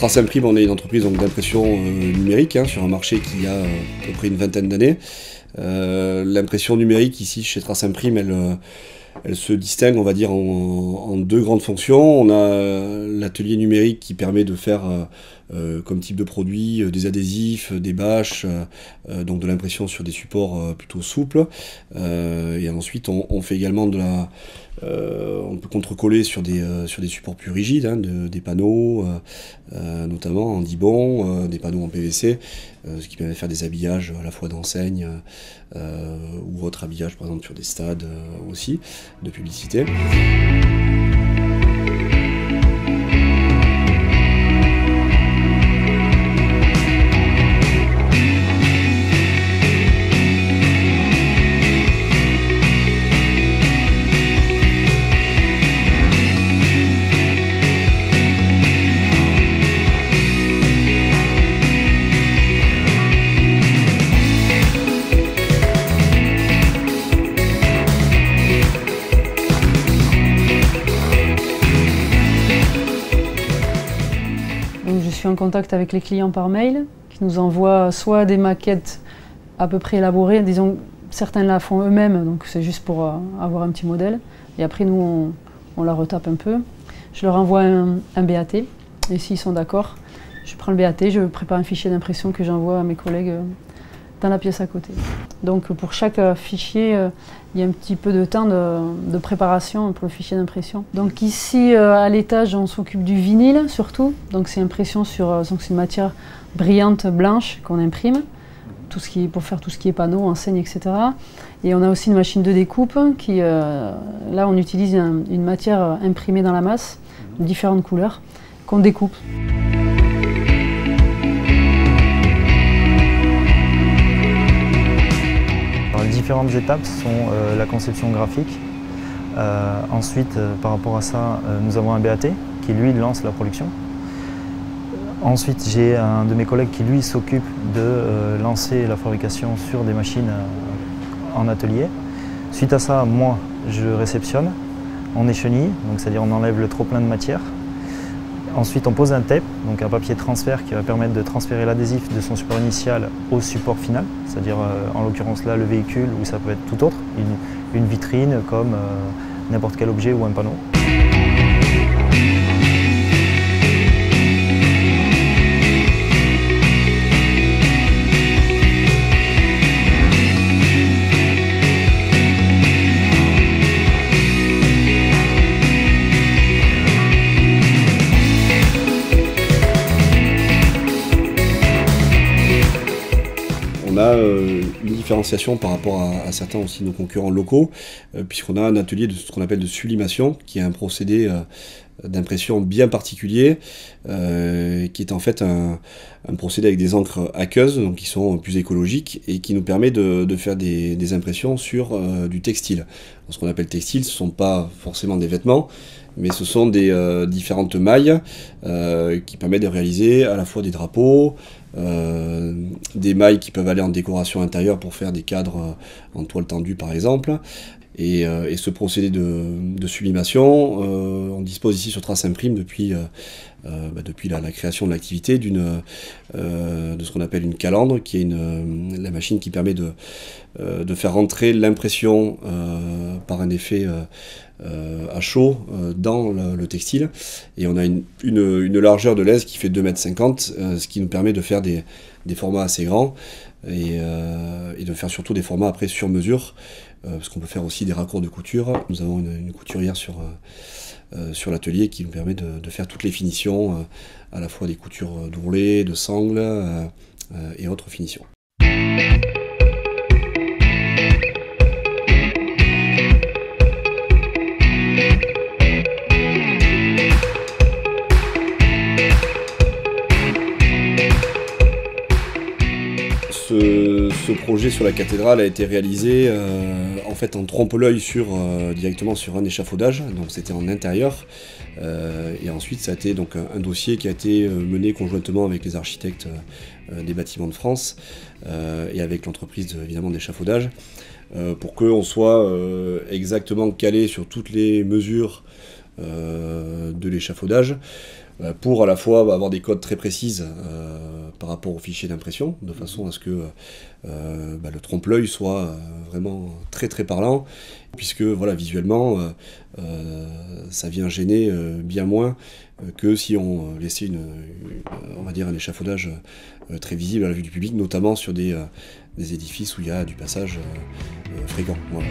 Trace Imprime, on est une entreprise d'impression numérique sur un marché qui a à peu près une vingtaine d'années. L'impression numérique ici chez Trace Imprime, elle se distingue, on va dire, en deux grandes fonctions. On a l'atelier numérique qui permet de faire comme type de produit des adhésifs, des bâches, donc de l'impression sur des supports plutôt souples. Et ensuite, on fait également on peut contrecoller sur des supports plus rigides, des panneaux, notamment en Dibond, des panneaux en PVC, ce qui permet de faire des habillages à la fois d'enseignes ou autres habillages, par exemple sur des stades aussi, de publicité. Je suis en contact avec les clients par mail, qui nous envoient soit des maquettes à peu près élaborées, disons certains la font eux-mêmes, donc c'est juste pour avoir un petit modèle, et après nous on la retape un peu. Je leur envoie un BAT, et s'ils sont d'accord, je prends le BAT, je prépare un fichier d'impression que j'envoie à mes collègues dans la pièce à côté. Donc pour chaque fichier, il y a un petit peu de temps de préparation pour le fichier d'impression. Donc ici à l'étage, on s'occupe du vinyle surtout. Donc c'est impression donc c'est une matière brillante blanche qu'on imprime, pour faire tout ce qui est panneaux, enseignes, etc. Et on a aussi une machine de découpe qui, là on utilise une matière imprimée dans la masse, de différentes couleurs, qu'on découpe. Les différentes étapes sont la conception graphique. Ensuite, par rapport à ça, nous avons un BAT qui, lui, lance la production. Ensuite, j'ai un de mes collègues qui, lui, s'occupe de lancer la fabrication sur des machines en atelier. Suite à ça, moi, je réceptionne, on échenille, c'est-à-dire on enlève le trop-plein de matière. Ensuite, on pose un tape, donc un papier de transfert qui va permettre de transférer l'adhésif de son support initial au support final, c'est-à-dire en l'occurrence là le véhicule ou ça peut être tout autre, une vitrine comme n'importe quel objet ou un panneau. On a une différenciation par rapport à certains aussi nos concurrents locaux, puisqu'on a un atelier de ce qu'on appelle de sublimation, qui est un procédé d'impression bien particulier, qui est en fait un procédé avec des encres aqueuses, donc qui sont plus écologiques, et qui nous permet de faire des impressions sur du textile. Alors, ce qu'on appelle textile, ce ne sont pas forcément des vêtements, mais ce sont des différentes mailles qui permettent de réaliser à la fois des drapeaux, des mailles qui peuvent aller en décoration intérieure pour faire des cadres en toile tendue par exemple. Et ce procédé de sublimation, on dispose ici sur Trace Imprime depuis la création de l'activité de ce qu'on appelle une calandre, qui est la machine qui permet de faire rentrer l'impression par un effet à chaud dans le textile. Et on a une largeur de lèse qui fait 2,50 m, ce qui nous permet de faire des formats assez grands et de faire surtout des formats après sur mesure, parce qu'on peut faire aussi des raccords de couture. Nous avons une couturière sur l'atelier qui nous permet de faire toutes les finitions, à la fois des coutures d'ourlets, de sangles et autres finitions. Ce projet sur la cathédrale a été réalisé en fait en trompe-l'œil directement sur un échafaudage, donc c'était en intérieur. Et ensuite ça a été donc un dossier qui a été mené conjointement avec les architectes des bâtiments de France et avec l'entreprise évidemment d'échafaudage pour qu'on soit exactement calé sur toutes les mesures de l'échafaudage. pour à la fois avoir des codes très précises par rapport au fichier d'impression, de façon à ce que le trompe-l'œil soit vraiment très très parlant, puisque voilà, visuellement ça vient gêner bien moins que si on laissait on va dire un échafaudage très visible à la vue du public, notamment sur des édifices où il y a du passage fréquent. Voilà.